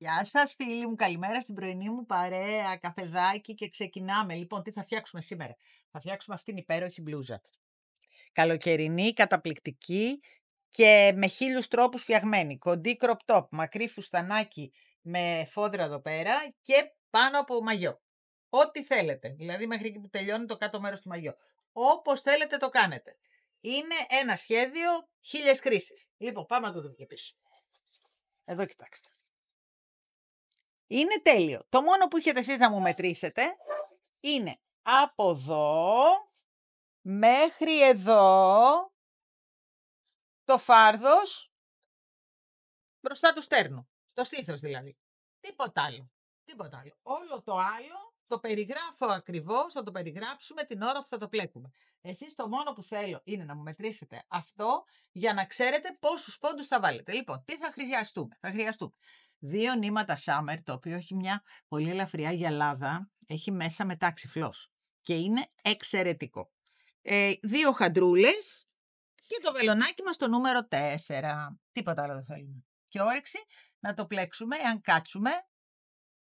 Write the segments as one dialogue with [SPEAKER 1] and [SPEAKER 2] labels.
[SPEAKER 1] Γεια σας φίλοι μου, καλημέρα στην πρωινή μου παρέα, καφεδάκι και ξεκινάμε. Λοιπόν, τι θα φτιάξουμε σήμερα? Θα φτιάξουμε αυτήν την υπέροχη μπλούζα. Καλοκαιρινή, καταπληκτική και με 1000 τρόπους φτιαγμένη. Κοντή crop top, μακρύ φουστανάκι με φόδρα εδώ πέρα και πάνω από μαγιό. Ό,τι θέλετε, δηλαδή μέχρι εκεί που τελειώνει το κάτω μέρος του μαγιό. Όπως θέλετε το κάνετε. Είναι ένα σχέδιο 1000 χρήσεις. Λοιπόν, πάμε να το δούμε και πίσω. Εδώ κοιτάξτε. Είναι τέλειο. Το μόνο που έχετε εσείς να μου μετρήσετε είναι από εδώ μέχρι εδώ το φάρδος μπροστά του στέρνου. Το στήθος δηλαδή. Τίποτα άλλο. Τίποτα άλλο. Όλο το άλλο το περιγράφω ακριβώς, θα το περιγράψουμε την ώρα που θα το πλέκουμε. Εσείς το μόνο που θέλω είναι να μου μετρήσετε αυτό για να ξέρετε πόσους πόντους θα βάλετε. Λοιπόν, τι θα χρειαστούμε? Θα χρειαστούμε 2 νήματα summer, το οποίο έχει μια πολύ ελαφριά γυαλάδα, έχει μέσα μετάξι φλός και είναι εξαιρετικό. 2 χαντρούλες και το βελονάκι μας το νούμερο 4. Τίποτα άλλο δεν θέλουμε. Και όρεξη να το πλέξουμε, εάν κάτσουμε,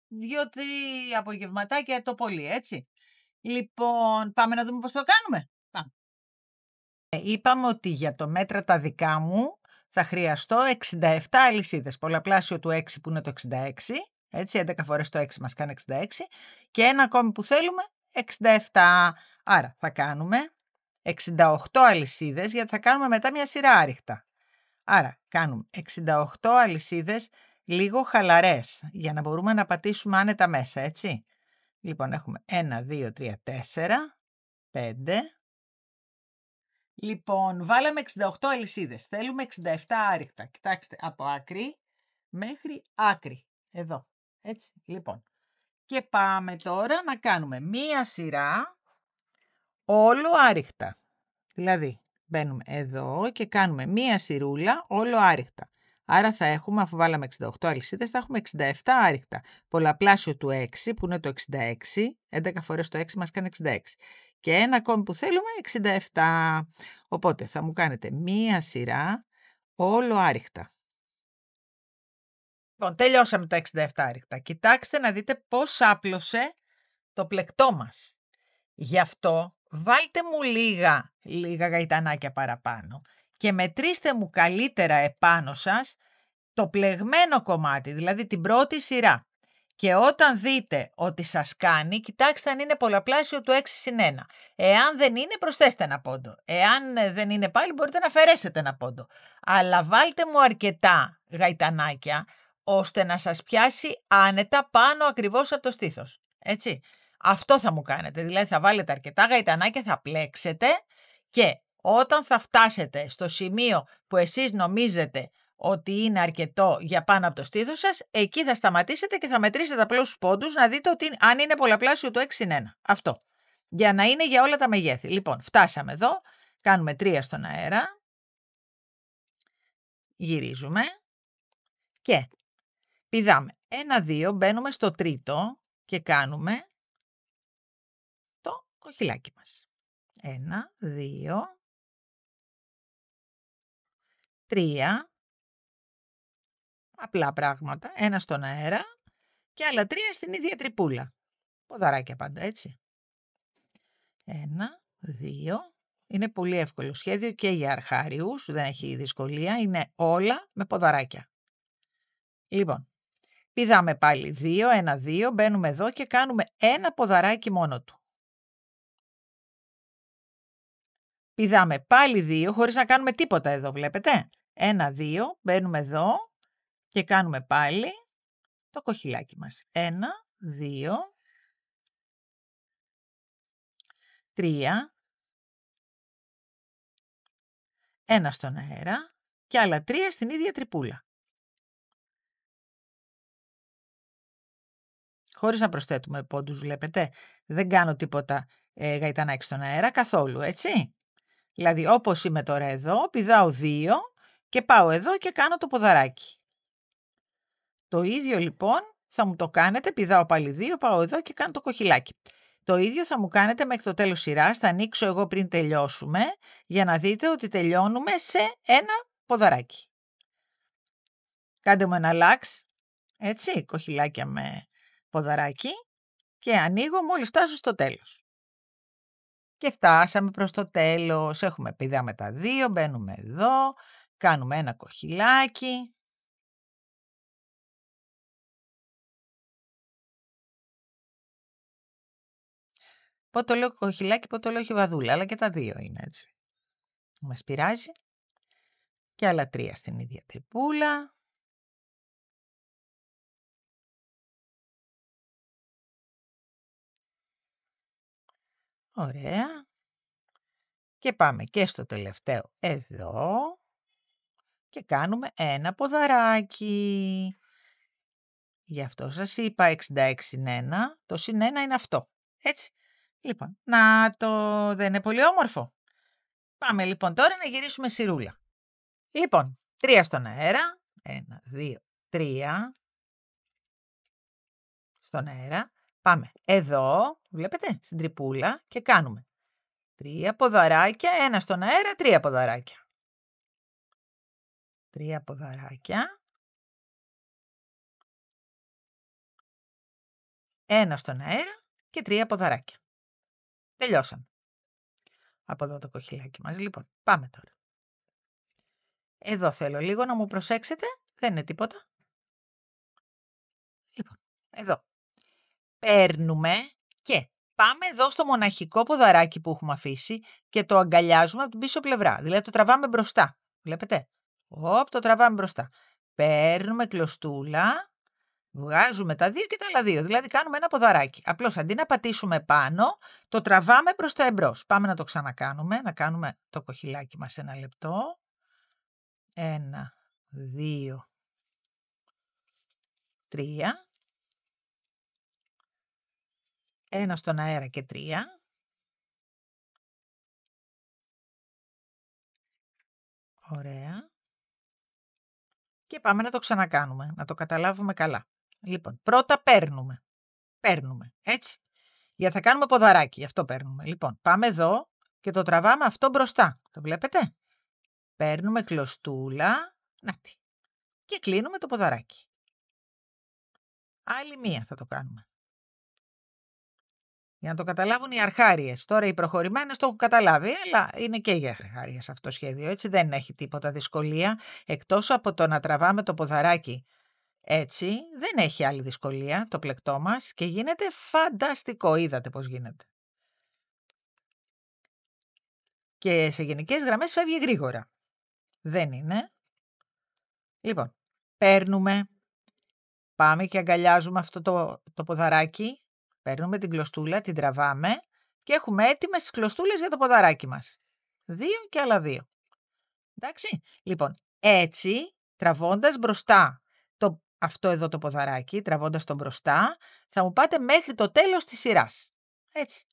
[SPEAKER 1] 2-3 απογευματάκια το πολύ, έτσι. Λοιπόν, πάμε να δούμε πώς το κάνουμε. Πάμε. Είπαμε ότι για το μέτρα τα δικά μου θα χρειαστώ 67 αλυσίδες, πολλαπλάσιο του 6 που είναι το 66, έτσι, 11 φορές το 6 μας κάνει 66 και ένα ακόμη που θέλουμε, 67. Άρα θα κάνουμε 68 αλυσίδες, γιατί θα κάνουμε μετά μια σειρά άριχτα. Άρα κάνουμε 68 αλυσίδες λίγο χαλαρές, για να μπορούμε να πατήσουμε άνετα μέσα, έτσι. Λοιπόν, έχουμε 1, 2, 3, 4, 5. Λοιπόν, βάλαμε 68 αλυσίδες. Θέλουμε 67 άριχτα. Κοιτάξτε, από άκρη μέχρι άκρη. Εδώ, έτσι. Λοιπόν, και πάμε τώρα να κάνουμε μία σειρά όλο άριχτα. Δηλαδή, μπαίνουμε εδώ και κάνουμε μία σειρούλα όλο άριχτα. Άρα θα έχουμε, αφού βάλαμε 68 αλυσίδες, θα έχουμε 67 άριχτα. Πολλαπλάσιο του 6 που είναι το 66, 11 φορές το 6 μας κάνει 66. Και ένα ακόμη που θέλουμε, 67. Οπότε θα μου κάνετε μία σειρά όλο άριχτα. Λοιπόν, τελειώσαμε τα 67 άριχτα. Κοιτάξτε να δείτε πώς άπλωσε το πλεκτό μας. Γι' αυτό βάλτε μου λίγα γαϊτανάκια παραπάνω και μετρήστε μου καλύτερα επάνω σας το πλεγμένο κομμάτι, δηλαδή την πρώτη σειρά. Και όταν δείτε ότι σας κάνει, κοιτάξτε αν είναι πολλαπλάσιο του 6 συν 1. Εάν δεν είναι, προσθέστε ένα πόντο. Εάν δεν είναι πάλι, μπορείτε να αφαιρέσετε ένα πόντο. Αλλά βάλτε μου αρκετά γαϊτανάκια, ώστε να σας πιάσει άνετα πάνω ακριβώς από το στήθος. Έτσι. Αυτό θα μου κάνετε. Δηλαδή θα βάλετε αρκετά γαϊτανάκια, θα πλέξετε και όταν θα φτάσετε στο σημείο που εσείς νομίζετε ότι είναι αρκετό για πάνω από το στήθος σας, εκεί θα σταματήσετε και θα μετρήσετε απλώς τους πόντους να δείτε ότι αν είναι πολλαπλάσιο του 6 συν 1. Αυτό. Για να είναι για όλα τα μεγέθη. Λοιπόν, φτάσαμε εδώ, κάνουμε 3 στον αέρα, γυρίζουμε και πηδάμε 1-2, μπαίνουμε στο τρίτο και κάνουμε το κοχυλάκι μας. 1, 2, 3, απλά πράγματα, 1 στον αέρα και άλλα 3 στην ίδια τρυπούλα. Ποδαράκια πάντα, έτσι. 1, 2, είναι πολύ εύκολο σχέδιο και για αρχάριους, δεν έχει δυσκολία, είναι όλα με ποδαράκια. Λοιπόν, πηδάμε πάλι 2, 1, 2, μπαίνουμε εδώ και κάνουμε ένα ποδαράκι μόνο του. Πηδάμε πάλι 2, χωρίς να κάνουμε τίποτα εδώ, βλέπετε. 1, 2, μπαίνουμε εδώ και κάνουμε πάλι το κοχυλάκι μας. 1, 2, 3, 1 στον αέρα και άλλα 3 στην ίδια τρυπούλα. Χωρίς να προσθέτουμε πόντους, βλέπετε. Δεν κάνω τίποτα γαϊτανάκι στον αέρα καθόλου, έτσι. Δηλαδή, όπως είμαι τώρα εδώ, πηδάω 2 και πάω εδώ και κάνω το ποδαράκι. Το ίδιο λοιπόν θα μου το κάνετε, πηδάω πάλι 2, πάω εδώ και κάνω το κοχυλάκι. Το ίδιο θα μου κάνετε μέχρι το τέλος σειράς, θα ανοίξω εγώ πριν τελειώσουμε, για να δείτε ότι τελειώνουμε σε ένα ποδαράκι. Κάντε μου ένα λάξ Έτσι, κοχυλάκια με ποδαράκι και ανοίγω μόλις φτάσω στο τέλος. Και φτάσαμε προς το τέλος, έχουμε πηδάμε τα 2, μπαίνουμε εδώ, κάνουμε ένα κοχυλάκι. Πότε το λέω κοχυλάκι, πότε το λέω χιβαδούλα, αλλά και τα 2 είναι έτσι. Μας πειράζει. Και άλλα 3 στην ίδια τρυπούλα. Ωραία. Και πάμε και στο τελευταίο εδώ και κάνουμε ένα ποδαράκι. Γι' αυτό σας είπα 66 συν 1, το συν 1 είναι αυτό. Έτσι. Λοιπόν, να το, δεν είναι πολύ όμορφο. Πάμε λοιπόν τώρα να γυρίσουμε σιρούλα. Λοιπόν, 3 στον αέρα. 1, 2, 3. Στον αέρα. Πάμε εδώ, βλέπετε, στην τρυπούλα και κάνουμε 3 ποδαράκια, 1 στον αέρα, 3 ποδαράκια. 3 ποδαράκια. 1 στον αέρα και 3 ποδαράκια. Τελειώσαμε. Από εδώ το κοχυλάκι μας. Λοιπόν, πάμε τώρα. Εδώ θέλω λίγο να μου προσέξετε. Δεν είναι τίποτα. Λοιπόν, εδώ. Παίρνουμε και πάμε εδώ στο μοναχικό ποδαράκι που έχουμε αφήσει και το αγκαλιάζουμε από την πίσω πλευρά. Δηλαδή το τραβάμε μπροστά. Βλέπετε. Το τραβάμε μπροστά. Παίρνουμε κλωστούλα. Βγάζουμε τα 2 και τα άλλα 2. Δηλαδή κάνουμε ένα ποδαράκι. Απλώς αντί να πατήσουμε πάνω, το τραβάμε προς τα εμπρός. Πάμε να το ξανακάνουμε. Να κάνουμε το κοχυλάκι μας 1 λεπτό. 1, 2, 3. 1 στον αέρα και 3. Ωραία. Και πάμε να το ξανακάνουμε. Να το καταλάβουμε καλά. Λοιπόν, πρώτα παίρνουμε. Παίρνουμε. Έτσι. Γιατί θα κάνουμε ποδαράκι. Γι' αυτό παίρνουμε. Λοιπόν, πάμε εδώ και το τραβάμε αυτό μπροστά. Το βλέπετε. Παίρνουμε κλωστούλα. Νάτι. Και κλείνουμε το ποδαράκι. Άλλη μία θα το κάνουμε. Για να το καταλάβουν οι αρχάριες. Τώρα οι προχωρημένες το έχουν καταλάβει, αλλά είναι και για αρχάριες αυτό το σχέδιο. Έτσι δεν έχει τίποτα δυσκολία. Εκτός από το να τραβάμε το ποδαράκι έτσι, δεν έχει άλλη δυσκολία το πλεκτό μας και γίνεται φανταστικό. Είδατε πώς γίνεται. Και σε γενικές γραμμές φεύγει γρήγορα. Δεν είναι. Λοιπόν, παίρνουμε, πάμε και αγκαλιάζουμε αυτό το ποδαράκι. Παίρνουμε την κλωστούλα, την τραβάμε και έχουμε έτοιμες τις κλωστούλες για το ποδαράκι μας. 2 και άλλα 2. Εντάξει. Λοιπόν, έτσι τραβώντας μπροστά αυτό εδώ το ποδαράκι, τραβώντας το μπροστά, θα μου πάτε μέχρι το τέλος της σειράς. Έτσι.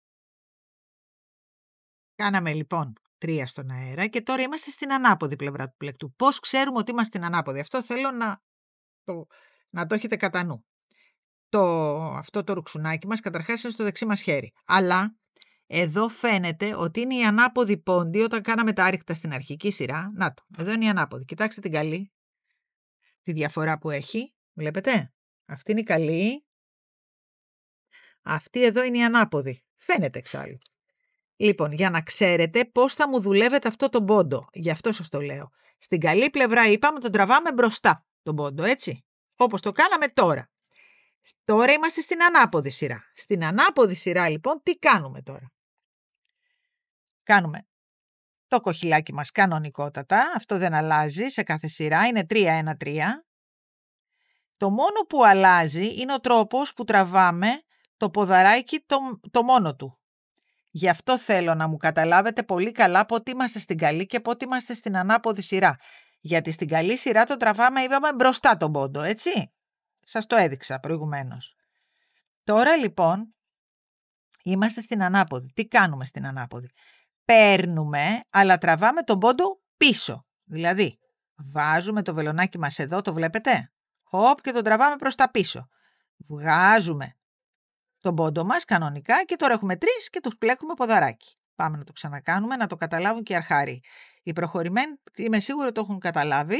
[SPEAKER 1] Κάναμε λοιπόν 3 στον αέρα και τώρα είμαστε στην ανάποδη πλευρά του πλεκτού. Πώς ξέρουμε ότι είμαστε στην ανάποδη? Αυτό θέλω να το έχετε κατά νου. Αυτό το ρουξουνάκι μας καταρχάς είναι στο δεξί μας χέρι. Αλλά εδώ φαίνεται ότι είναι η ανάποδη πόντη όταν κάναμε τα άρρηκτα στην αρχική σειρά. Να το, εδώ είναι η ανάποδη. Κοιτάξτε την καλή, τη διαφορά που έχει. Βλέπετε, αυτή είναι η καλή. Αυτή εδώ είναι η ανάποδη. Φαίνεται εξάλλου. Λοιπόν, για να ξέρετε πώς θα μου δουλεύετε αυτό το πόντο. Γι' αυτό σας το λέω. Στην καλή πλευρά είπαμε τον τραβάμε μπροστά τον πόντο, έτσι. Όπως το κάναμε τώρα. Τώρα είμαστε στην ανάποδη σειρά. Στην ανάποδη σειρά λοιπόν τι κάνουμε τώρα? Κάνουμε το κοχυλάκι μας κανονικότατα. Αυτό δεν αλλάζει σε κάθε σειρά. Είναι 3-1-3. Το μόνο που αλλάζει είναι ο τρόπος που τραβάμε το ποδαράκι το μόνο του. Γι' αυτό θέλω να μου καταλάβετε πολύ καλά πότε είμαστε στην καλή και πότε είμαστε στην ανάποδη σειρά. Γιατί στην καλή σειρά το τραβάμε, είπαμε, μπροστά τον πόντο, έτσι. Σας το έδειξα προηγουμένως. Τώρα λοιπόν είμαστε στην ανάποδη. Τι κάνουμε στην ανάποδη? Παίρνουμε, αλλά τραβάμε τον πόντο πίσω. Δηλαδή, βάζουμε το βελονάκι μας εδώ, το βλέπετε? Και τον τραβάμε προς τα πίσω. Βγάζουμε τον πόντο μας κανονικά και τώρα έχουμε 3 και τους πλέκουμε ποδαράκι. Πάμε να το ξανακάνουμε, να το καταλάβουν και οι αρχάριοι. Οι προχωρημένοι είμαι σίγουρη το έχουν καταλάβει,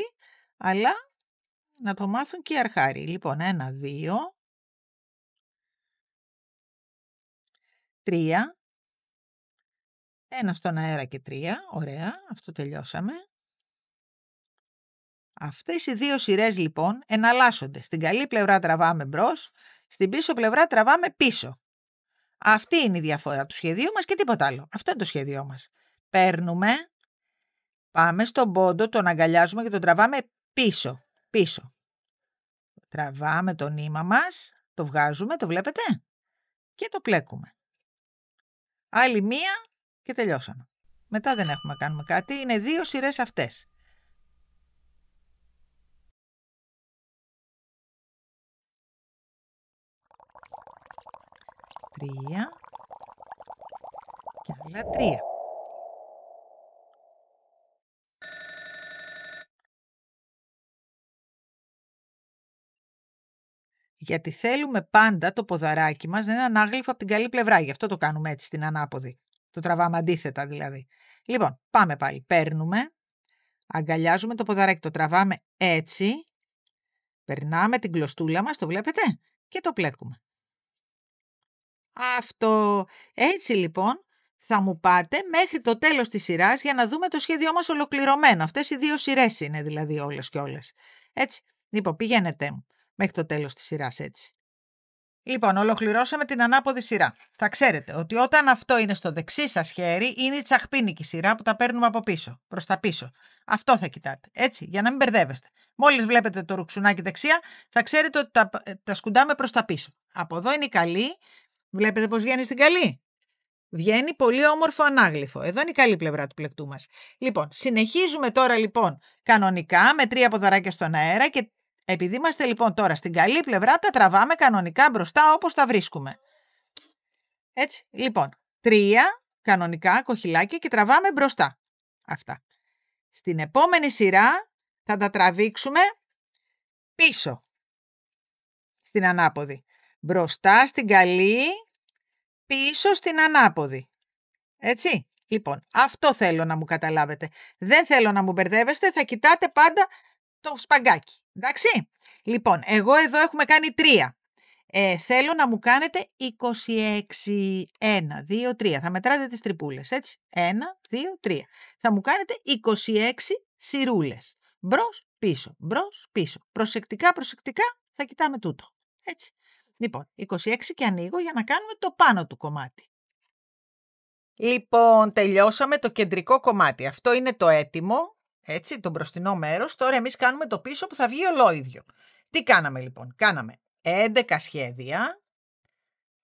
[SPEAKER 1] αλλά να το μάθουν και οι αρχάροι. Λοιπόν, 1, 2, 3, 1 στον αέρα και 3. Ωραία, αυτό τελειώσαμε. Αυτές οι δύο σειρές λοιπόν εναλλάσσονται. Στην καλή πλευρά τραβάμε μπρος, στην πίσω πλευρά τραβάμε πίσω. Αυτή είναι η διαφορά του σχεδίου μας και τίποτα άλλο. Αυτό είναι το σχέδιό μας. Παίρνουμε, πάμε στον πόντο, τον αγκαλιάζουμε και τον τραβάμε πίσω. Πίσω. Τραβάμε το νήμα μας, το βγάζουμε, το βλέπετε, και το πλέκουμε. Άλλη μία και τελειώσαμε. Μετά δεν έχουμε να κάνουμε κάτι, είναι δύο σειρές αυτές. Τρία και άλλα 3. Γιατί θέλουμε πάντα το ποδαράκι μας να είναι ανάγλυφο από την καλή πλευρά. Γι' αυτό το κάνουμε έτσι στην ανάποδη. Το τραβάμε αντίθετα δηλαδή. Λοιπόν, πάμε πάλι. Παίρνουμε, αγκαλιάζουμε το ποδαράκι, το τραβάμε έτσι, περνάμε την κλωστούλα μας, το βλέπετε, και το πλέκουμε. Αυτό. Έτσι λοιπόν θα μου πάτε μέχρι το τέλος της σειράς για να δούμε το σχέδιό μας ολοκληρωμένο. Αυτές οι δύο σειρές είναι δηλαδή όλες και όλες. Έτσι. Λοιπόν, πηγαίνετε μου μέχρι το τέλος της σειράς έτσι. Λοιπόν, ολοκληρώσαμε την ανάποδη σειρά. Θα ξέρετε ότι όταν αυτό είναι στο δεξί σας χέρι, είναι η τσαχπίνικη σειρά που τα παίρνουμε από πίσω, προς τα πίσω. Αυτό θα κοιτάτε, έτσι, για να μην μπερδεύεστε. Μόλις βλέπετε το ρουξουνάκι δεξιά, θα ξέρετε ότι τα σκουντάμε προς τα πίσω. Από εδώ είναι η καλή. Βλέπετε πώς βγαίνει στην καλή. Βγαίνει πολύ όμορφο ανάγλυφο. Εδώ είναι η καλή πλευρά του πλεκτού μας. Λοιπόν, συνεχίζουμε τώρα λοιπόν κανονικά με 3 ποδαράκια στον αέρα και επειδή είμαστε λοιπόν τώρα στην καλή πλευρά, τα τραβάμε κανονικά μπροστά όπως τα βρίσκουμε. Έτσι, λοιπόν, 3 κανονικά κοχυλάκια και τραβάμε μπροστά. Αυτά. Στην επόμενη σειρά θα τα τραβήξουμε πίσω. Στην ανάποδη. Μπροστά στην καλή, πίσω στην ανάποδη. Έτσι. Λοιπόν, αυτό θέλω να μου καταλάβετε. Δεν θέλω να μου μπερδεύεστε, θα κοιτάτε πάντα το σπαγκάκι. Εντάξει. Λοιπόν, εγώ εδώ έχουμε κάνει 3. Θέλω να μου κάνετε 26. 1, 2, 3. Θα μετράτε τις τρυπούλες, έτσι. 1, 2, 3. Θα μου κάνετε 26 σειρούλες. Μπρος, πίσω, μπρος, πίσω. Προσεκτικά, προσεκτικά θα κοιτάμε τούτο. Έτσι. Λοιπόν, 26 και ανοίγω για να κάνουμε το πάνω του κομμάτι. Λοιπόν, τελειώσαμε το κεντρικό κομμάτι. Αυτό είναι το έτοιμο, έτσι, το μπροστινό μέρος. Τώρα εμείς κάνουμε το πίσω που θα βγει ολόιδιο. Τι κάναμε λοιπόν? Κάναμε 11 σχέδια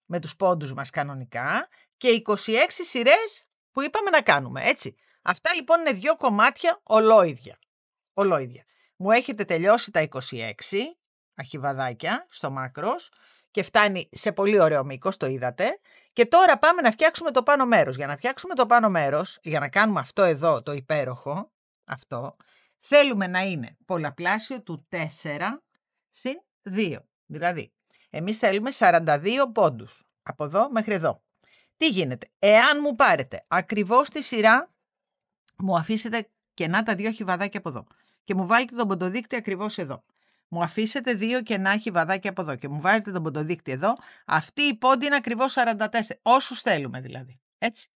[SPEAKER 1] με τους πόντους μας κανονικά και 26 σειρές που είπαμε να κάνουμε, έτσι. Αυτά λοιπόν είναι 2 κομμάτια ολόιδια. Μου έχετε τελειώσει τα 26 αρχιβαδάκια στο μάκρος και φτάνει σε πολύ ωραίο μήκος, το είδατε. Και τώρα πάμε να φτιάξουμε το πάνω μέρος. Για να φτιάξουμε το πάνω μέρος, για να κάνουμε αυτό εδώ το υπέροχο, αυτό, θέλουμε να είναι πολλαπλάσιο του 4 συν 2. Δηλαδή, εμείς θέλουμε 42 πόντους, από εδώ μέχρι εδώ. Τι γίνεται? Εάν μου πάρετε ακριβώς τη σειρά, μου αφήσετε κενά τα 2 χιβαδάκια από εδώ και μου βάλετε τον ποντοδείκτη ακριβώς εδώ. Μου αφήσετε 2 κενά χιβαδάκια από εδώ και μου βάλετε τον ποντοδείκτη εδώ. Αυτή η πόντη είναι ακριβώς 44. Όσους θέλουμε δηλαδή. Έτσι.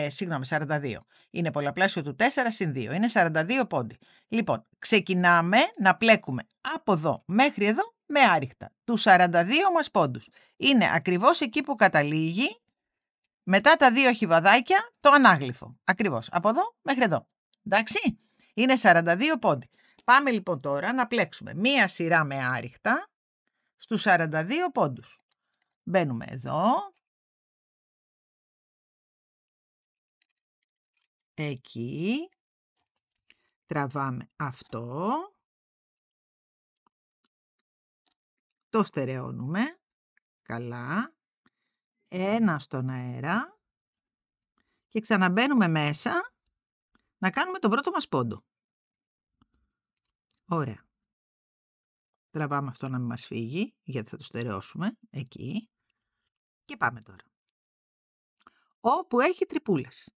[SPEAKER 1] Συγγνώμη, 42. Είναι πολλαπλάσιο του 4 συν 2. Είναι 42 πόντι. Λοιπόν, ξεκινάμε να πλέκουμε από εδώ μέχρι εδώ με άριχτα. Τους 42 μας πόντους. Είναι ακριβώς εκεί που καταλήγει μετά τα 2 χιβαδάκια το ανάγλυφο. Ακριβώς. Από εδώ μέχρι εδώ. Εντάξει. Είναι 42 πόντι. Πάμε λοιπόν τώρα να πλέξουμε μία σειρά με άριχτα στους 42 πόντους. Μπαίνουμε εδώ. Εκεί. Τραβάμε αυτό. Το στερεώνουμε. Καλά. 1 στον αέρα. Και ξαναμπαίνουμε μέσα να κάνουμε τον πρώτο μας πόντο. Ωραία. Τραβάμε αυτό να μην μας φύγει, γιατί θα το στερεώσουμε. Εκεί. Και πάμε τώρα. Όπου έχει τρυπούλες.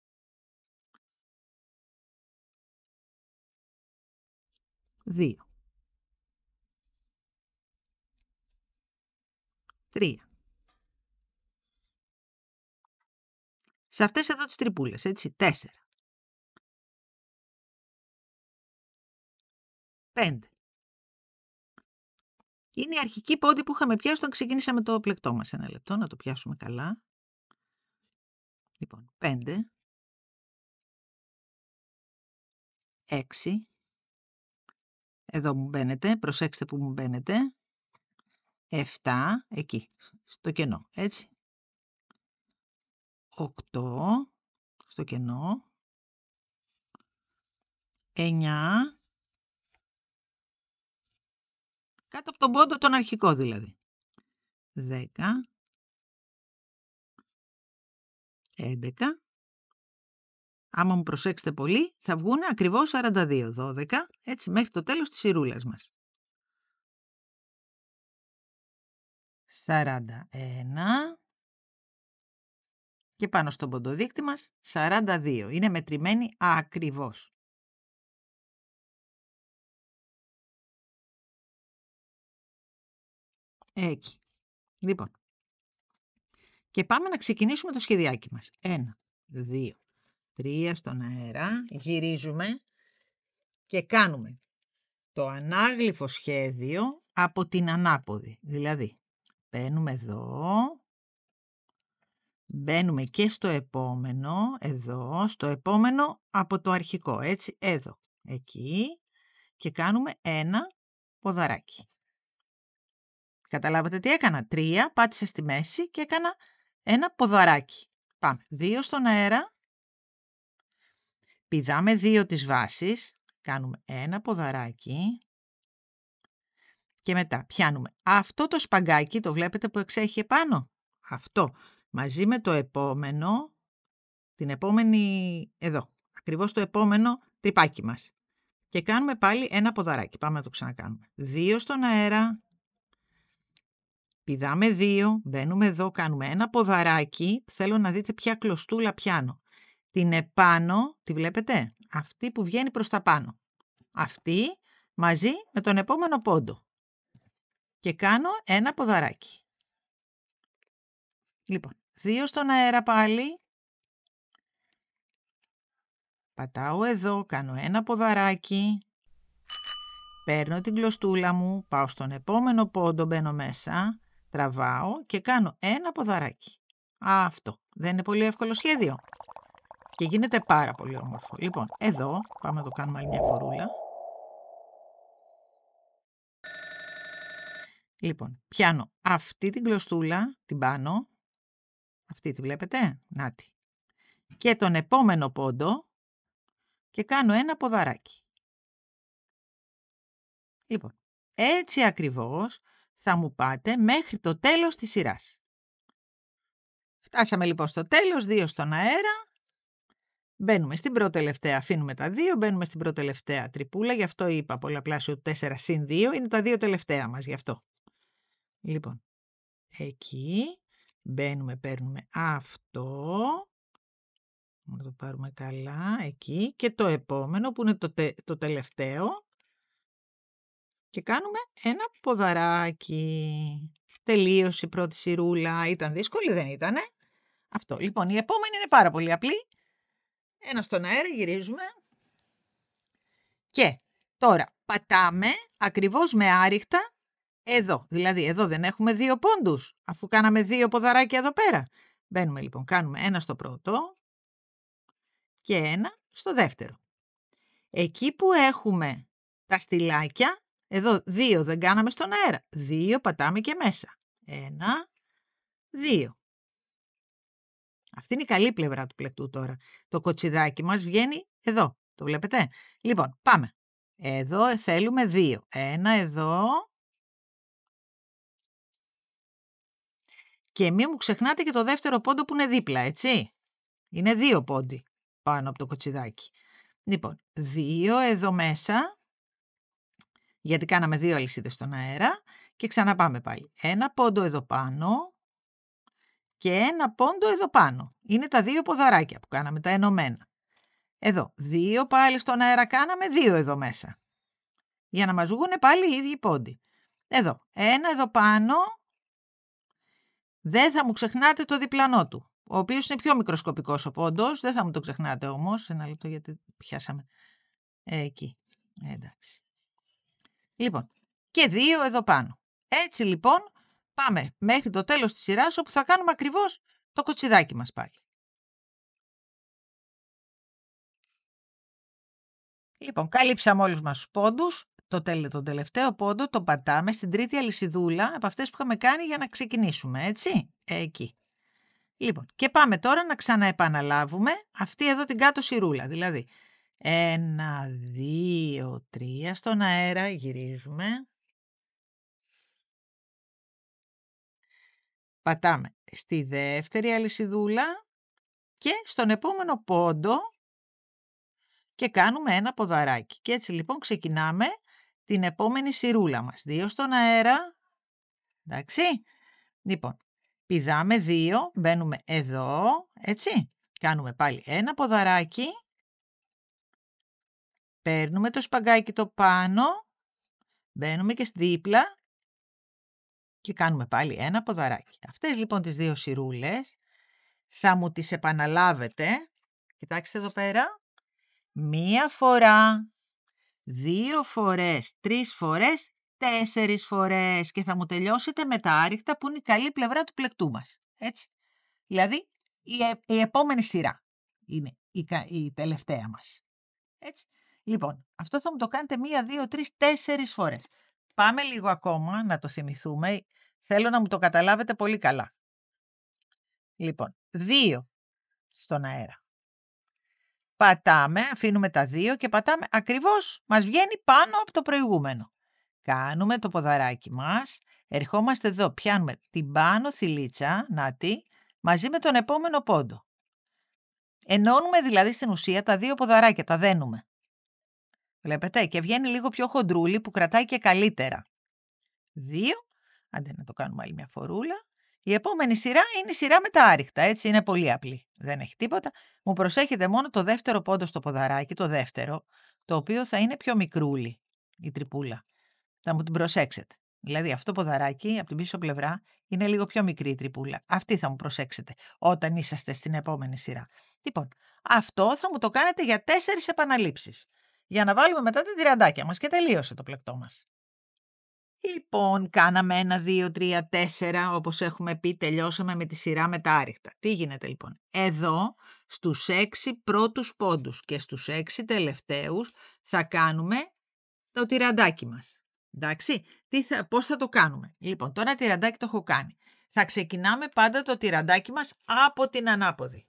[SPEAKER 1] 2. 3. Σε αυτές εδώ τις τρυπούλες, έτσι, 4. 5. Είναι η αρχική πόντη που είχαμε πιάσει όταν ξεκινήσαμε το πλεκτό μας. Ένα λεπτό, να το πιάσουμε καλά. Λοιπόν, 5. 6. Εδώ μου μπαίνετε, προσέξτε που μου μπαίνετε. 7, εκεί, στο κενό, έτσι. 8, στο κενό. 9, κάτω από τον πόντο τον αρχικό δηλαδή. 10, 11, άμα μου προσέξετε πολύ, θα βγουν ακριβώς 42, 12, έτσι μέχρι το τέλος της σειρούλας μας. 41 και πάνω στον ποντοδείκτη μας 42. Είναι μετρημένοι ακριβώς. Εκεί. Λοιπόν. Και πάμε να ξεκινήσουμε το σχεδιάκι μας. 1, 2, 3 στον αέρα. Γυρίζουμε και κάνουμε το ανάγλυφο σχέδιο από την ανάποδη. Δηλαδή, μπαίνουμε εδώ, μπαίνουμε και στο επόμενο, εδώ, στο επόμενο από το αρχικό, έτσι, εδώ, εκεί, και κάνουμε ένα ποδαράκι. Καταλάβατε τι έκανα? 3, πάτησα στη μέση και έκανα ένα ποδαράκι. Πάμε. 2 στον αέρα. Πηδάμε 2 τις βάσεις. Κάνουμε ένα ποδαράκι. Και μετά πιάνουμε αυτό το σπαγκάκι, το βλέπετε που εξέχει επάνω. Αυτό. Μαζί με το επόμενο, την επόμενη, εδώ. Ακριβώς το επόμενο τρυπάκι μας. Και κάνουμε πάλι ένα ποδαράκι. Πάμε να το ξανακάνουμε. 2 στον αέρα. Πηδάμε 2, μπαίνουμε εδώ, κάνουμε ένα ποδαράκι. Θέλω να δείτε ποια κλωστούλα πιάνω. Την επάνω, τη βλέπετε, αυτή που βγαίνει προς τα πάνω. Αυτή μαζί με τον επόμενο πόντο. Και κάνω ένα ποδαράκι. Λοιπόν, 2 στον αέρα πάλι. Πατάω εδώ, κάνω ένα ποδαράκι. Παίρνω την κλωστούλα μου, πάω στον επόμενο πόντο, μπαίνω μέσα. Τραβάω και κάνω ένα ποδαράκι. Αυτό. Δεν είναι πολύ εύκολο σχέδιο? Και γίνεται πάρα πολύ όμορφο. Λοιπόν, εδώ, πάμε να το κάνουμε άλλη μια φορούλα. Λοιπόν, πιάνω αυτή την κλωστούλα, την πάνω. Αυτή τη βλέπετε? Νάτι. Και τον επόμενο πόντο και κάνω ένα ποδαράκι. Λοιπόν, έτσι ακριβώς θα μου πάτε μέχρι το τέλος της σειράς. Φτάσαμε λοιπόν στο τέλος, 2 στον αέρα. Μπαίνουμε στην πρώτη-τελευταία, αφήνουμε τα 2, μπαίνουμε στην πρώτη-τελευταία τρυπούλα, γι' αυτό είπα πολλαπλάσιο 4 συν 2, είναι τα 2 τελευταία μας, γι' αυτό. Λοιπόν, εκεί, μπαίνουμε, παίρνουμε αυτό, να το πάρουμε καλά, εκεί, και το επόμενο που είναι το τελευταίο, και κάνουμε ένα ποδαράκι. Τελείωσε η πρώτη σειρούλα, ήταν δύσκολη, δεν ήτανε? Αυτό, λοιπόν, η επόμενη είναι πάρα πολύ απλή. Ένα στον αέρα, γυρίζουμε. Και τώρα πατάμε ακριβώς με άριχτα εδώ. Δηλαδή εδώ δεν έχουμε 2 πόντους, αφού κάναμε 2 ποδαράκια εδώ πέρα. Μπαίνουμε λοιπόν, κάνουμε ένα στο πρώτο και ένα στο δεύτερο. Εκεί που έχουμε τα στυλάκια, εδώ 2 δεν κάναμε στον αέρα. 2 πατάμε και μέσα. 1, 2. Αυτή είναι η καλή πλευρά του πλεκτού τώρα. Το κοτσιδάκι μας βγαίνει εδώ. Το βλέπετε? Λοιπόν, πάμε. Εδώ θέλουμε 2. Ένα εδώ. Και μην μου ξεχνάτε και το δεύτερο πόντο που είναι δίπλα, έτσι. Είναι 2 πόντοι πάνω από το κοτσιδάκι. Λοιπόν, 2 εδώ μέσα. Γιατί κάναμε 2 αλυσίδες στον αέρα. Και ξαναπάμε πάλι. Ένα πόντο εδώ πάνω. Και ένα πόντο εδώ πάνω. Είναι τα 2 ποδαράκια που κάναμε, τα ενωμένα. Εδώ, 2 πάλι στον αέρα κάναμε, 2 εδώ μέσα. Για να μας βγουν πάλι οι ίδιοι πόντοι. Εδώ, ένα εδώ πάνω Δεν θα μου ξεχνάτε το διπλανό του, ο οποίος είναι πιο μικροσκοπικός ο πόντος. Δεν θα μου το ξεχνάτε όμως. Ένα λεπτό γιατί πιάσαμε εκεί. Εντάξει. Λοιπόν, και 2 εδώ πάνω. Έτσι λοιπόν πάμε μέχρι το τέλος της σειράς όπου θα κάνουμε ακριβώς το κοτσιδάκι μας πάλι. Λοιπόν, καλύψαμε όλους μας τους πόντους. Τον τελευταίο πόντο το πατάμε στην τρίτη αλυσιδούλα από αυτές που είχαμε κάνει για να ξεκινήσουμε, έτσι, εκεί. Λοιπόν, και πάμε τώρα να ξαναεπαναλάβουμε αυτή εδώ την κάτω σειρούλα. Δηλαδή, 1, 2, 3 στον αέρα, γυρίζουμε. Πατάμε στη δεύτερη αλυσιδούλα και στον επόμενο πόντο και κάνουμε ένα ποδαράκι. Και έτσι λοιπόν ξεκινάμε την επόμενη σειρούλα μας. 2 στον αέρα, εντάξει. Λοιπόν, πηδάμε 2, μπαίνουμε εδώ, έτσι. Κάνουμε πάλι ένα ποδαράκι, παίρνουμε το σπαγκάκι το πάνω, μπαίνουμε και δίπλα και κάνουμε πάλι ένα ποδαράκι. Αυτές λοιπόν τις 2 σειρούλες θα μου τις επαναλάβετε. Κοιτάξτε εδώ πέρα. 1 φορά, 2 φορές, 3 φορές, 4 φορές και θα μου τελειώσετε με τα άριχτα που είναι η καλή πλευρά του πλεκτού μας. Έτσι. Δηλαδή η επόμενη σειρά είναι η τελευταία μας. Έτσι. Λοιπόν, αυτό θα μου το κάνετε 1, 2, 3, 4 φορές. Πάμε λίγο ακόμα να το θυμηθούμε. Θέλω να μου το καταλάβετε πολύ καλά. Λοιπόν, 2 στον αέρα. Πατάμε, αφήνουμε τα 2 και πατάμε ακριβώς, μας βγαίνει πάνω από το προηγούμενο. Κάνουμε το ποδαράκι μας, ερχόμαστε εδώ, πιάνουμε την πάνω θηλίτσα, νάτι, μαζί με τον επόμενο πόντο. Ενώνουμε δηλαδή στην ουσία τα 2 ποδαράκια, τα δένουμε. Βλέπετε, και βγαίνει λίγο πιο χοντρούλι που κρατάει και καλύτερα. 2, άντε να το κάνουμε άλλη μια φορούλα. Η επόμενη σειρά είναι η σειρά με τα άριχτα, έτσι, είναι πολύ απλή. Δεν έχει τίποτα. Μου προσέχετε μόνο το δεύτερο πόντο στο ποδαράκι, το δεύτερο, το οποίο θα είναι πιο μικρούλι, η τρυπούλα. Θα μου την προσέξετε. Δηλαδή αυτό το ποδαράκι από την πίσω πλευρά είναι λίγο πιο μικρή η τρυπούλα. Αυτή θα μου προσέξετε όταν είσαστε στην επόμενη σειρά. Λοιπόν, αυτό θα μου το κάνετε για 4 επαναλήψεις. Για να βάλουμε μετά τα τυραντάκια μας και τελείωσε το πλεκτό μας. Λοιπόν, κάναμε 1, 2, 3, 4, όπως έχουμε πει, τελειώσαμε με τη σειρά με τα άριχτα. Τι γίνεται λοιπόν? Εδώ, στους 6 πρώτους πόντους και στους 6 τελευταίους θα κάνουμε το τυραντάκι μας. Εντάξει, πώς θα το κάνουμε? Λοιπόν, το ένα τυραντάκι το έχω κάνει. Θα ξεκινάμε πάντα το τυραντάκι μας από την ανάποδη.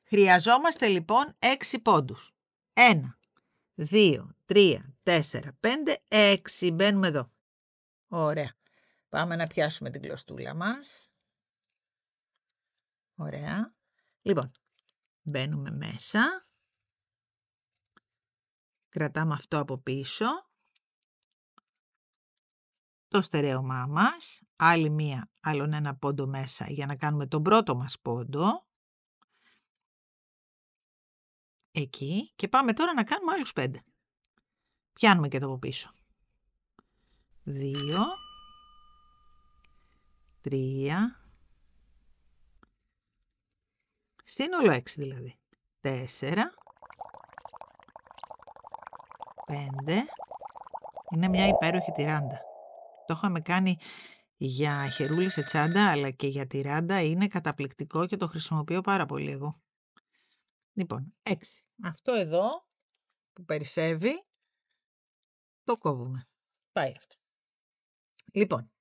[SPEAKER 1] Χρειαζόμαστε λοιπόν 6 πόντους. 1, 2, 3, 4, 5, 6. Μπαίνουμε εδώ. Ωραία. Πάμε να πιάσουμε την κλωστούλα μας. Ωραία. Λοιπόν, μπαίνουμε μέσα. Κρατάμε αυτό από πίσω. Το στερέωμά μας. Άλλον ένα πόντο μέσα για να κάνουμε τον πρώτο μας πόντο. Εκεί. Και πάμε τώρα να κάνουμε άλλους 5. Πιάνουμε και το από πίσω. 2, 3, σύνολο 6 δηλαδή. 4, 5, είναι μια υπέροχη τυράντα. Το είχαμε κάνει για χερούλι σε τσάντα, αλλά και για τυράντα είναι καταπληκτικό και το χρησιμοποιώ πάρα πολύ εγώ. Λοιπόν, 6. Αυτό εδώ που περισσεύει, το κόβουμε. Πάει αυτό. Λοιπόν,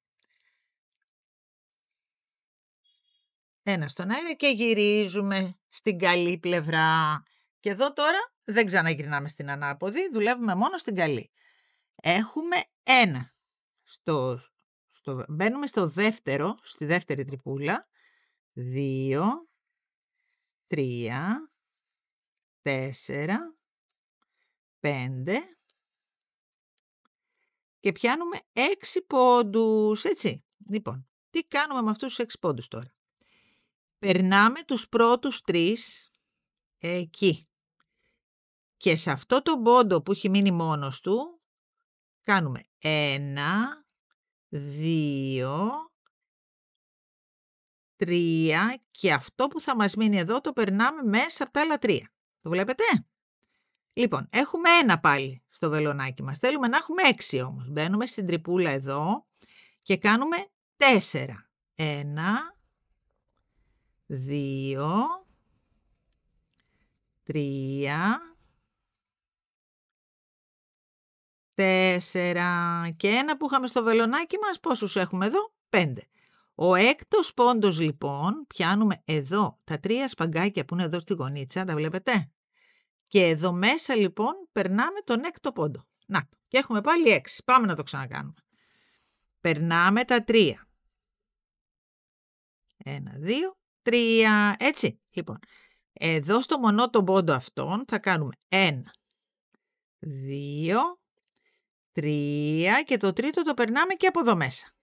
[SPEAKER 1] 1 στον αέρα και γυρίζουμε στην καλή πλευρά. Και εδώ τώρα δεν ξαναγυρνάμε στην ανάποδη, δουλεύουμε μόνο στην καλή. Έχουμε 1. Μπαίνουμε στο δεύτερο, στη δεύτερη τρυπούλα. 2, 3, 4, 5 και πιάνουμε 6 πόντους, έτσι. Λοιπόν, τι κάνουμε με αυτούς τους 6 πόντους τώρα? Περνάμε τους πρώτους 3 εκεί. Και σε αυτό το πόντο που έχει μείνει μόνος του, κάνουμε 1, 2, 3 και αυτό που θα μας μείνει εδώ το περνάμε μέσα από τα άλλα 3. Το βλέπετε? Λοιπόν, έχουμε 1 πάλι στο βελονάκι μας. Θέλουμε να έχουμε 6 όμως. Μπαίνουμε στην τρυπούλα εδώ και κάνουμε 4. 1, 2, 3, 4 και 1 που είχαμε στο βελονάκι μας. Πόσους έχουμε εδώ? 5. Ο έκτος πόντος λοιπόν, πιάνουμε εδώ τα 3 σπαγκάκια που είναι εδώ στη γωνίτσα, τα βλέπετε? Και εδώ μέσα λοιπόν περνάμε τον έκτο πόντο. Να, και έχουμε πάλι 6. Πάμε να το ξανακάνουμε. Περνάμε τα 3. 1, 2, 3. Έτσι. Λοιπόν, εδώ στο μονότο πόντο αυτόν θα κάνουμε 1, 2, 3 και το τρίτο το περνάμε και από εδώ μέσα.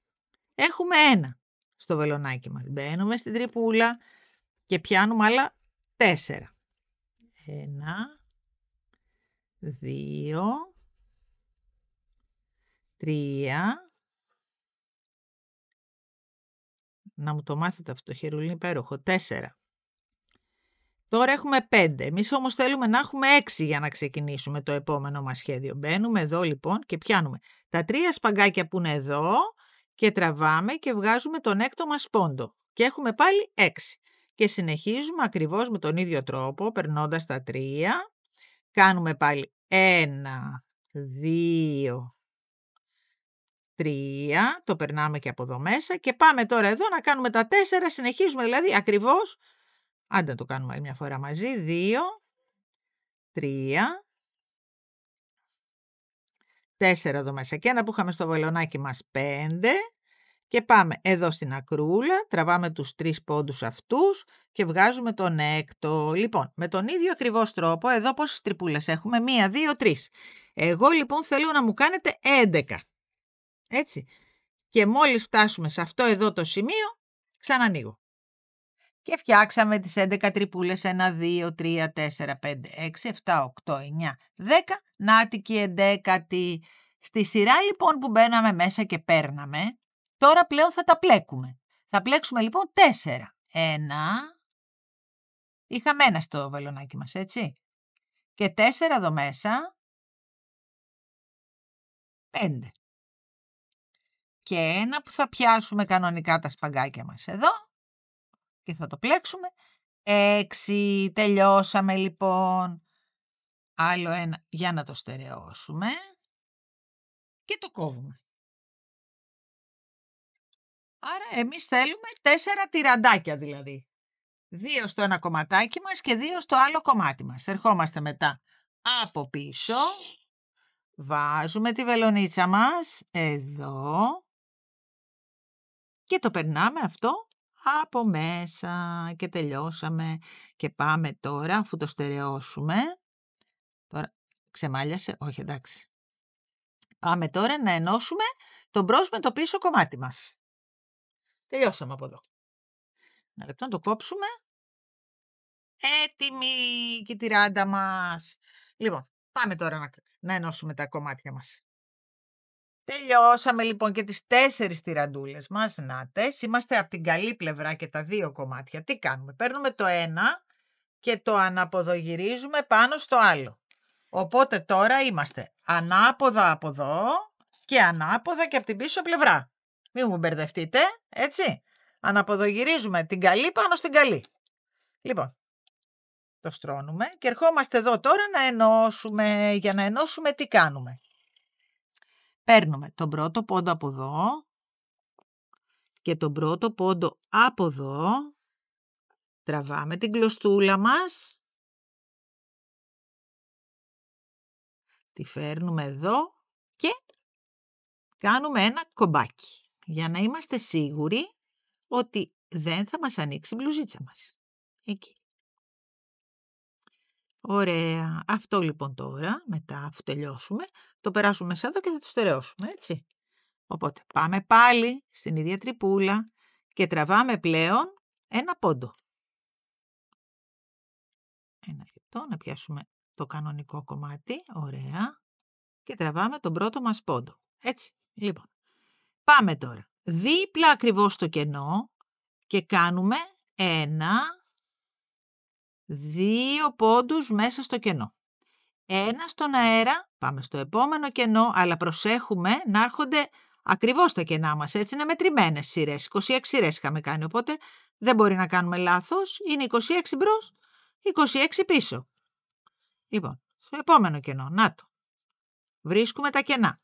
[SPEAKER 1] Έχουμε 1 στο βελονάκι μας. Μπαίνουμε στην τρυπούλα και πιάνουμε άλλα 4. 1, 2, 3. Να μου το μάθετε αυτό το χερούλι, είναι υπέροχο. 4. Τώρα έχουμε 5. Εμείς όμως θέλουμε να έχουμε 6 για να ξεκινήσουμε το επόμενο μας σχέδιο. Μπαίνουμε εδώ λοιπόν και πιάνουμε τα 3 σπαγκάκια που είναι εδώ και τραβάμε και βγάζουμε τον έκτο μας πόντο. Και έχουμε πάλι 6. Και συνεχίζουμε ακριβώς με τον ίδιο τρόπο, περνώντας τα 3. Κάνουμε πάλι 1, 2, 3, το περνάμε και από εδώ μέσα και πάμε τώρα εδώ να κάνουμε τα 4, συνεχίζουμε δηλαδή ακριβώς, άντε να το κάνουμε άλλη μια φορά μαζί, 2, 3, 4 εδώ μέσα και ένα που είχαμε στο βελονάκι μας 5 και πάμε εδώ στην ακρούλα, τραβάμε τους 3 πόντους αυτούς και βγάζουμε τον έκτο. Λοιπόν, με τον ίδιο ακριβώς τρόπο, εδώ πόσες τρυπούλες έχουμε, 1, 2, 3. Εγώ λοιπόν θέλω να μου κάνετε 11. Έτσι. Και μόλις φτάσουμε σε αυτό εδώ το σημείο, ξανανοίγω. Και φτιάξαμε τις 11 τρυπούλες. 1, 2, 3, 4, 5, 6, 7, 8, 9, 10. Νάτι και η 11η. Στη σειρά λοιπόν που μπαίναμε μέσα και παίρναμε, τώρα πλέον θα τα πλέκουμε. Θα πλέξουμε λοιπόν 4. 1. Είχαμε 1 στο βελονάκι μας, έτσι. Και 4 εδώ μέσα. 5. Και ένα που θα πιάσουμε κανονικά τα σπαγκάκια μας εδώ και θα το πλέξουμε. 6. Τελειώσαμε λοιπόν. Άλλο ένα για να το στερεώσουμε και το κόβουμε. Άρα εμείς θέλουμε 4 τυραντάκια δηλαδή. 2 στο ένα κομματάκι μας και 2 στο άλλο κομμάτι μας. Ερχόμαστε μετά από πίσω. Βάζουμε τη βελονίτσα μας εδώ και το περνάμε αυτό από μέσα και τελειώσαμε. Και πάμε τώρα, αφού το στερεώσουμε, τώρα ξεμάλιασε, όχι εντάξει. Πάμε τώρα να ενώσουμε το μπρος με το πίσω κομμάτι μας. Τελειώσαμε από εδώ. Ένα λεπτό να το κόψουμε. Έτοιμη και η τυράντα μας. Λοιπόν, πάμε τώρα να ενώσουμε τα κομμάτια μας. Τελειώσαμε λοιπόν και τις 4 τυραντούλες μας. Νάτες, είμαστε από την καλή πλευρά και τα 2 κομμάτια. Τι κάνουμε? Παίρνουμε το ένα και το αναποδογυρίζουμε πάνω στο άλλο. Οπότε τώρα είμαστε ανάποδα από εδώ και ανάποδα και από την πίσω πλευρά. Μην μου μπερδευτείτε, έτσι. Αναποδογυρίζουμε την καλή πάνω στην καλή. Λοιπόν, το στρώνουμε και ερχόμαστε εδώ τώρα να ενώσουμε. Για να ενώσουμε τι κάνουμε? Παίρνουμε τον πρώτο πόντο από εδώ και τον πρώτο πόντο από εδώ. Τραβάμε την κλωστούλα μας. Τη φέρνουμε εδώ και κάνουμε ένα κομπάκι. Για να είμαστε σίγουροι ότι δεν θα μας ανοίξει η μπλουζίτσα μας. Εκεί. Ωραία. Αυτό λοιπόν τώρα, μετά αφού τελειώσουμε, το περάσουμε μέσα εδώ και θα το στερεώσουμε, έτσι. Οπότε πάμε πάλι στην ίδια τρυπούλα και τραβάμε πλέον ένα πόντο. Ένα λεπτό να πιάσουμε το κανονικό κομμάτι. Ωραία. Και τραβάμε τον πρώτο μας πόντο. Έτσι. Λοιπόν. Πάμε τώρα. Δίπλα ακριβώς στο κενό και κάνουμε 1, 2 πόντους μέσα στο κενό. 1 στον αέρα, πάμε στο επόμενο κενό, αλλά προσέχουμε να έρχονται ακριβώς τα κενά μας, έτσι είναι μετρημένες σειρές. 26 σειρές είχαμε κάνει, οπότε δεν μπορεί να κάνουμε λάθος. Είναι 26 μπρος, 26 πίσω. Λοιπόν, στο επόμενο κενό, να το. Βρίσκουμε τα κενά.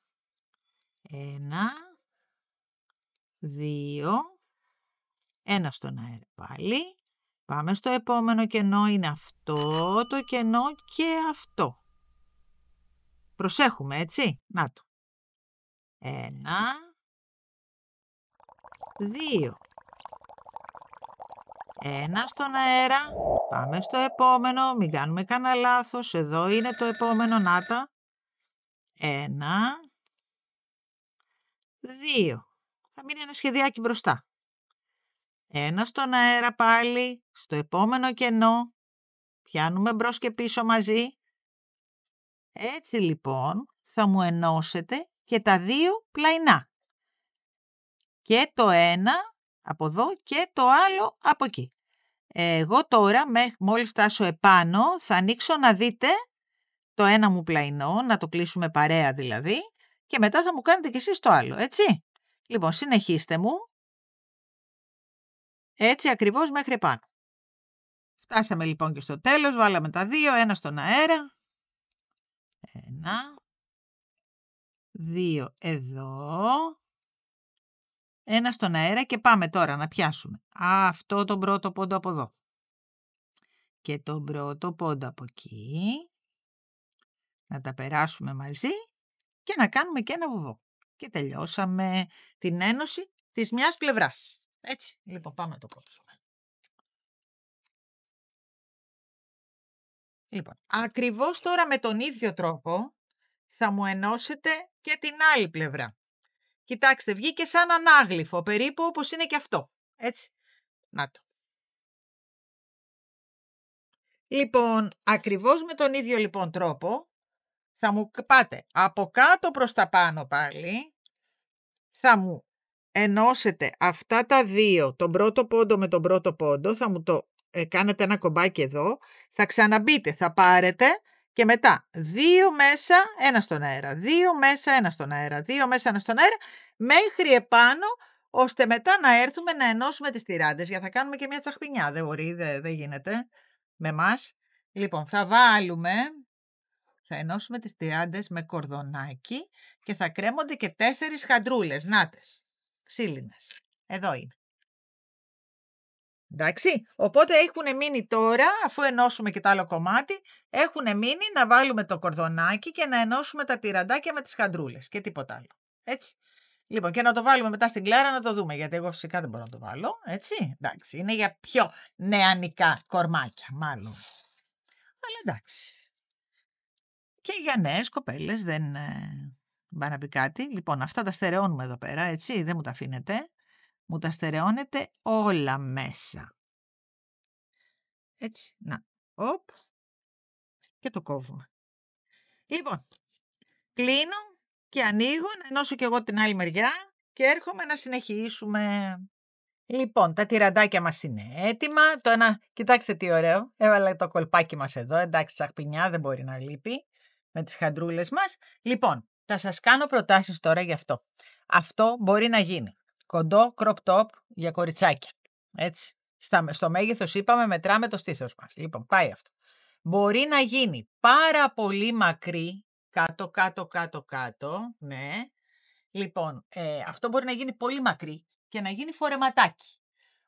[SPEAKER 1] 1, 2, 1 στον αέρα πάλι. Πάμε στο επόμενο κενό, είναι αυτό το κενό και αυτό. Προσέχουμε, έτσι. Να το. 1, 2. 1 στον αέρα. Πάμε στο επόμενο. Μην κάνουμε κανένα λάθος. Εδώ είναι το επόμενο. Να τα. 1, 2. Θα μείνει ένα σχεδιάκι μπροστά. 1 στον αέρα πάλι. Στο επόμενο κενό. Πιάνουμε μπρος και πίσω μαζί. Έτσι λοιπόν θα μου ενώσετε και τα δύο πλαϊνά. Και το ένα από εδώ και το άλλο από εκεί. Εγώ τώρα, μόλις φτάσω επάνω, θα ανοίξω να δείτε το ένα μου πλαϊνό, να το κλείσουμε παρέα δηλαδή, και μετά θα μου κάνετε κι εσείς το άλλο, έτσι. Λοιπόν, συνεχίστε μου. Έτσι ακριβώς μέχρι επάνω. Φτάσαμε λοιπόν και στο τέλος, βάλαμε τα δύο, 1 στον αέρα. 1, 2 εδώ. 1 στον αέρα και πάμε τώρα να πιάσουμε αυτό τον πρώτο πόντο από εδώ. Και τον πρώτο πόντο από εκεί. Να τα περάσουμε μαζί και να κάνουμε και ένα βουβό. Και τελειώσαμε την ένωση της μιας πλευράς. Έτσι, λοιπόν πάμε να το κόψουμε. Λοιπόν, ακριβώς τώρα με τον ίδιο τρόπο θα μου ενώσετε και την άλλη πλευρά. Κοιτάξτε, βγήκε σαν ανάγλυφο, περίπου όπως είναι και αυτό. Έτσι, να το. Λοιπόν, ακριβώς με τον ίδιο λοιπόν τρόπο θα μου πάτε από κάτω προς τα πάνω πάλι, θα μου ενώσετε αυτά τα δύο, τον πρώτο πόντο με τον πρώτο πόντο, θα μου το κάνετε ένα κομπάκι εδώ, θα ξαναμπείτε, θα πάρετε και μετά 2 μέσα, 1 στον αέρα, 2 μέσα, 1 στον αέρα, 2 μέσα, 1 στον αέρα, μέχρι επάνω, ώστε μετά να έρθουμε να ενώσουμε τις τυράντες, γιατί θα κάνουμε και μια τσαχπινιά, δεν μπορεί, δεν γίνεται με εμάς. Λοιπόν, θα βάλουμε... Θα ενώσουμε τις τυράντες με κορδονάκι και θα κρέμονται και 4 χαντρούλες, νάτες, ξύλινες. Εδώ είναι. Εντάξει, οπότε έχουν μείνει τώρα, αφού ενώσουμε και το άλλο κομμάτι, έχουν μείνει να βάλουμε το κορδονάκι και να ενώσουμε τα τυραντάκια με τις χαντρούλες και τίποτα άλλο. Έτσι. Λοιπόν, και να το βάλουμε μετά στην κλάρα να το δούμε, γιατί εγώ φυσικά δεν μπορώ να το βάλω, έτσι. Εντάξει, είναι για πιο νεανικά κορμάκια, μάλλον. Αλλά εντάξει. Και για νέες κοπέλες δεν πάει να πει κάτι. Λοιπόν, αυτά τα στερεώνουμε εδώ πέρα, έτσι, δεν μου τα αφήνετε. Μου τα στερεώνετε όλα μέσα. Έτσι, να, οπ, και το κόβουμε. Λοιπόν, κλείνω και ανοίγω, να ενώσω και εγώ την άλλη μεριά και έρχομαι να συνεχίσουμε. Λοιπόν, τα τυραντάκια μας είναι έτοιμα. Το ένα, κοιτάξτε τι ωραίο, έβαλα το κολπάκι μας εδώ, εντάξει, τσαχπινιά, δεν μπορεί να λείπει. Με τις χαντρούλες μας. Λοιπόν, θα σας κάνω προτάσεις τώρα γι' αυτό. Αυτό μπορεί να γίνει κοντό crop top για κοριτσάκια. Έτσι. Στο μέγεθος είπαμε μετράμε το στήθος μας. Λοιπόν, πάει αυτό. Μπορεί να γίνει πάρα πολύ μακρύ, κάτω, ναι. Λοιπόν, αυτό μπορεί να γίνει πολύ μακρύ και να γίνει φορεματάκι.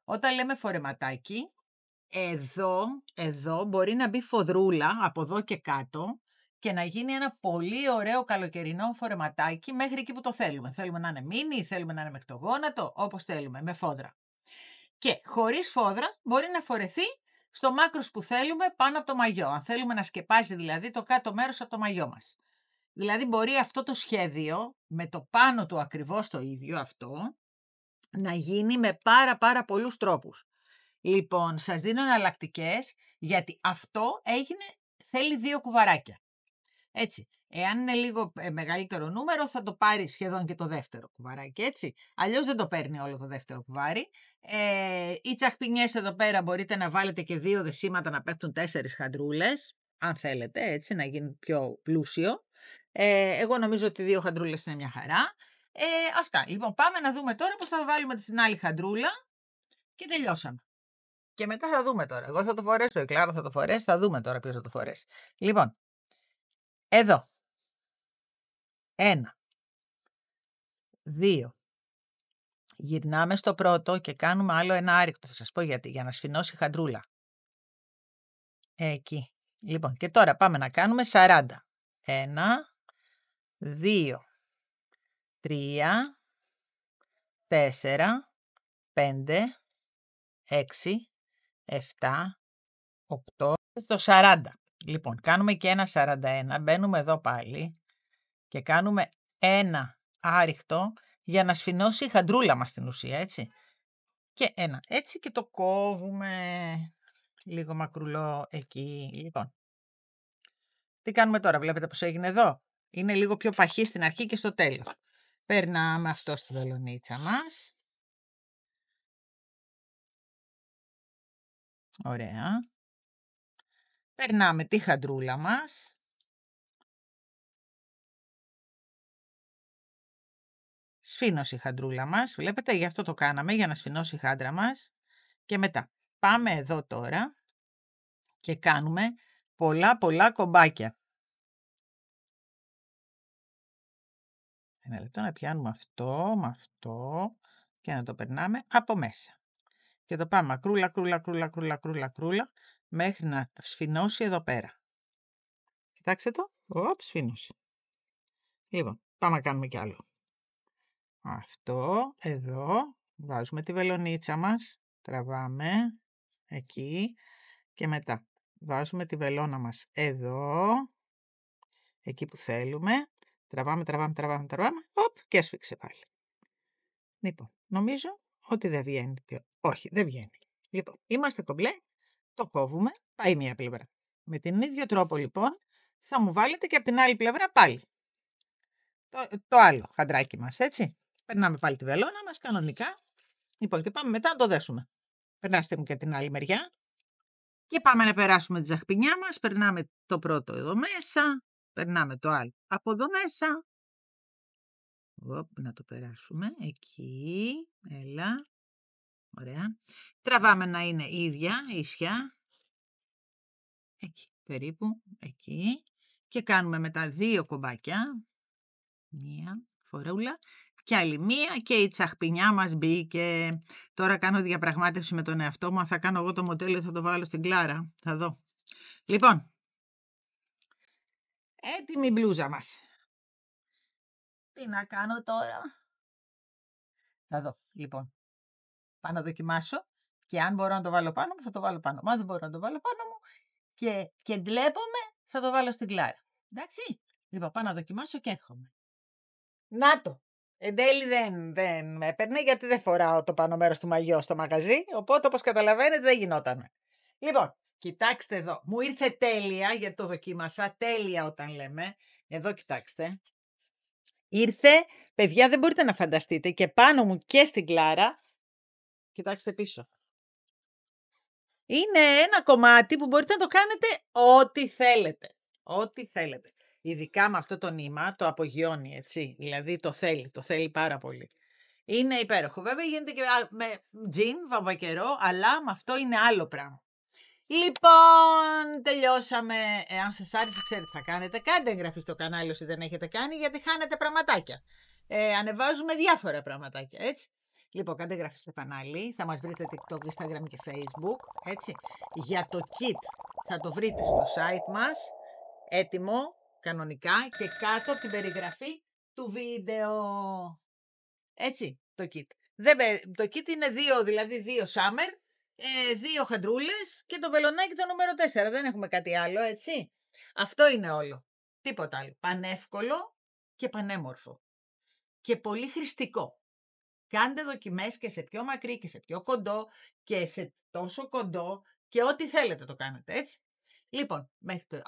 [SPEAKER 1] Όταν λέμε φορεματάκι, εδώ μπορεί να μπει φοδρούλα από εδώ και κάτω και να γίνει ένα πολύ ωραίο καλοκαιρινό φορεματάκι μέχρι εκεί που το θέλουμε. Θέλουμε να είναι μίνι, θέλουμε να είναι μέχρι το γόνατο, όπως θέλουμε, με φόδρα. Και χωρίς φόδρα μπορεί να φορεθεί στο μάκρος που θέλουμε πάνω από το μαγιό. Αν θέλουμε να σκεπάζει δηλαδή το κάτω μέρος από το μαγιό μας. Δηλαδή μπορεί αυτό το σχέδιο με το πάνω του ακριβώς το ίδιο αυτό να γίνει με πάρα πολλούς τρόπους. Λοιπόν, σας δίνω εναλλακτικές γιατί αυτό θέλει 2 κουβαράκια. Έτσι, Εάν είναι λίγο μεγαλύτερο νούμερο, θα το πάρει σχεδόν και το δεύτερο κουβαράκι, έτσι. Αλλιώς δεν το παίρνει όλο το δεύτερο κουβάρι. Οι τσαχπινιές εδώ πέρα μπορείτε να βάλετε και 2 δεσίματα να πέφτουν 4 χαντρούλες, αν θέλετε, έτσι, να γίνει πιο πλούσιο. Εγώ νομίζω ότι 2 χαντρούλες είναι μια χαρά. Αυτά. Λοιπόν, πάμε να δούμε τώρα πώς θα βάλουμε στην άλλη χαντρούλα και τελειώσαμε. Και μετά θα δούμε τώρα. Εγώ θα το φορέσω, η Κλάρα θα το φορέσει, θα δούμε τώρα ποιος θα το φορέσει. Λοιπόν, εδώ. 1, 2. Γυρνάμε στο πρώτο και κάνουμε άλλο ένα άρρηκτο. Θα σας πω γιατί, για να σφινώσει η χαντρούλα. Εκεί. Λοιπόν, και τώρα πάμε να κάνουμε 40. 1, 2, 3, 4, 5, 6, 7, 8, στο 40. Λοιπόν, κάνουμε και ένα 41. Μπαίνουμε εδώ πάλι και κάνουμε ένα άρρηκτο για να σφινώσει η χαντρούλα μας στην ουσία, έτσι. Και ένα έτσι και το κόβουμε λίγο μακρουλό εκεί. Λοιπόν, τι κάνουμε τώρα, βλέπετε πως έγινε εδώ. Είναι λίγο πιο παχύ στην αρχή και στο τέλος. Περνάμε αυτό στη βελονίτσα μας. Ωραία. Περνάμε τη χαντρούλα μας. Σφήνωσε η χαντρούλα μας. Βλέπετε, γι' αυτό το κάναμε, για να σφινώσει η χάντρα μας. Και μετά πάμε εδώ τώρα και κάνουμε πολλά κομπάκια. Ένα λεπτό να πιάνουμε αυτό με αυτό και να το περνάμε από μέσα. Και το πάμε κρούλα μέχρι να σφινώσει εδώ πέρα. Κοιτάξτε το. Σφίνωσε. Λοιπόν, πάμε να κάνουμε κι άλλο. Αυτό, εδώ, βάζουμε τη βελονίτσα μας, τραβάμε, εκεί και μετά βάζουμε τη βελόνα μας εδώ, εκεί που θέλουμε, τραβάμε, και έσφιξε πάλι. Λοιπόν, νομίζω ότι δεν βγαίνει πιο. Όχι, δεν βγαίνει. Λοιπόν, είμαστε κομπλέ, το κόβουμε, πάει μία πλευρά. Με την ίδιο τρόπο λοιπόν θα μου βάλετε και από την άλλη πλευρά πάλι. Το άλλο χαντράκι μας, έτσι. Περνάμε πάλι τη βελόνα μας κανονικά. Λοιπόν, και πάμε μετά να το δέσουμε. Περνάστε μου και την άλλη μεριά. Και πάμε να περάσουμε τη ζαχπινιά μας. Περνάμε το πρώτο εδώ μέσα. Περνάμε το άλλο από εδώ μέσα. Να το περάσουμε. Εκεί. Έλα. Ωραία. Τραβάμε να είναι ίδια, ίσια. Εκεί, περίπου. Εκεί. Και κάνουμε μετά 2 κομπάκια. Μία φορούλα. Και άλλη μία και η τσαχπινιά μας μπήκε. Τώρα κάνω διαπραγμάτευση με τον εαυτό μου. Αν θα κάνω εγώ το μοντέλο θα το βάλω στην Κλάρα. Θα δω. Λοιπόν. Έτοιμη η μπλούζα μας. Τι να κάνω τώρα. Θα δω. Λοιπόν. Πάω να δοκιμάσω. Και αν μπορώ να το βάλω πάνω μου θα το βάλω πάνω μου. Αν δεν μπορώ να το βάλω πάνω μου και ντλέπομαι θα το βάλω στην Κλάρα. Εντάξει. Λοιπόν, πάω να δοκιμάσω και έρχομαι. Να το. Εν τέλει δεν με έπαιρνε γιατί δεν φοράω το πάνω μέρος του μαγιό στο μαγαζί, οπότε όπως καταλαβαίνετε δεν γινόταν. Λοιπόν, κοιτάξτε εδώ, μου ήρθε τέλεια γιατί το δοκίμασα, τέλεια όταν λέμε, εδώ κοιτάξτε. Ήρθε, παιδιά δεν μπορείτε να φανταστείτε και πάνω μου και στην Κλάρα, κοιτάξτε πίσω. Είναι ένα κομμάτι που μπορείτε να το κάνετε ό,τι θέλετε, ό,τι θέλετε. Ειδικά με αυτό το νήμα, το απογειώνει, έτσι. Δηλαδή το θέλει πάρα πολύ. Είναι υπέροχο. Βέβαια γίνεται και με τζιν, βαμβακερό, αλλά με αυτό είναι άλλο πράγμα. Λοιπόν, τελειώσαμε. Αν σας άρεσε, ξέρετε τι θα κάνετε. Κάντε εγγραφή στο κανάλι όσοι δεν έχετε κάνει, γιατί χάνετε πραγματάκια. Ανεβάζουμε διάφορα πραγματάκια, έτσι. Λοιπόν, κάντε εγγραφή στο κανάλι. Θα μας βρείτε TikTok, Instagram και Facebook, έτσι. Για το kit θα το βρείτε στο site μας, έτοιμο. Κανονικά και κάτω από την περιγραφή του βίντεο. Έτσι, το kit. Το kit είναι 2, δηλαδή 2 summer, 2 χαντρούλες και το βελονάκι το νούμερο 4. Δεν έχουμε κάτι άλλο, έτσι. Αυτό είναι όλο. Τίποτα άλλο. Πανεύκολο και πανέμορφο. Και πολύ χρηστικό. Κάντε δοκιμές και σε πιο μακρύ και σε πιο κοντό και σε τόσο κοντό και ό,τι θέλετε το κάνετε, έτσι. Λοιπόν, μέχρι το...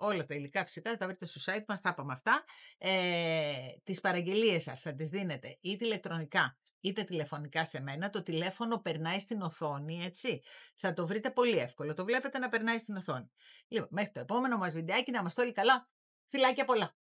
[SPEAKER 1] Όλα τα υλικά φυσικά θα τα βρείτε στο site μας, τα είπαμε αυτά. Τις παραγγελίες σας θα τις δίνετε είτε ηλεκτρονικά είτε τηλεφωνικά σε μένα. Το τηλέφωνο περνάει στην οθόνη, έτσι. Θα το βρείτε πολύ εύκολο. Το βλέπετε να περνάει στην οθόνη. Λοιπόν, μέχρι το επόμενο μας βιντεάκι, να είμαστε όλοι καλά. Φιλάκια πολλά!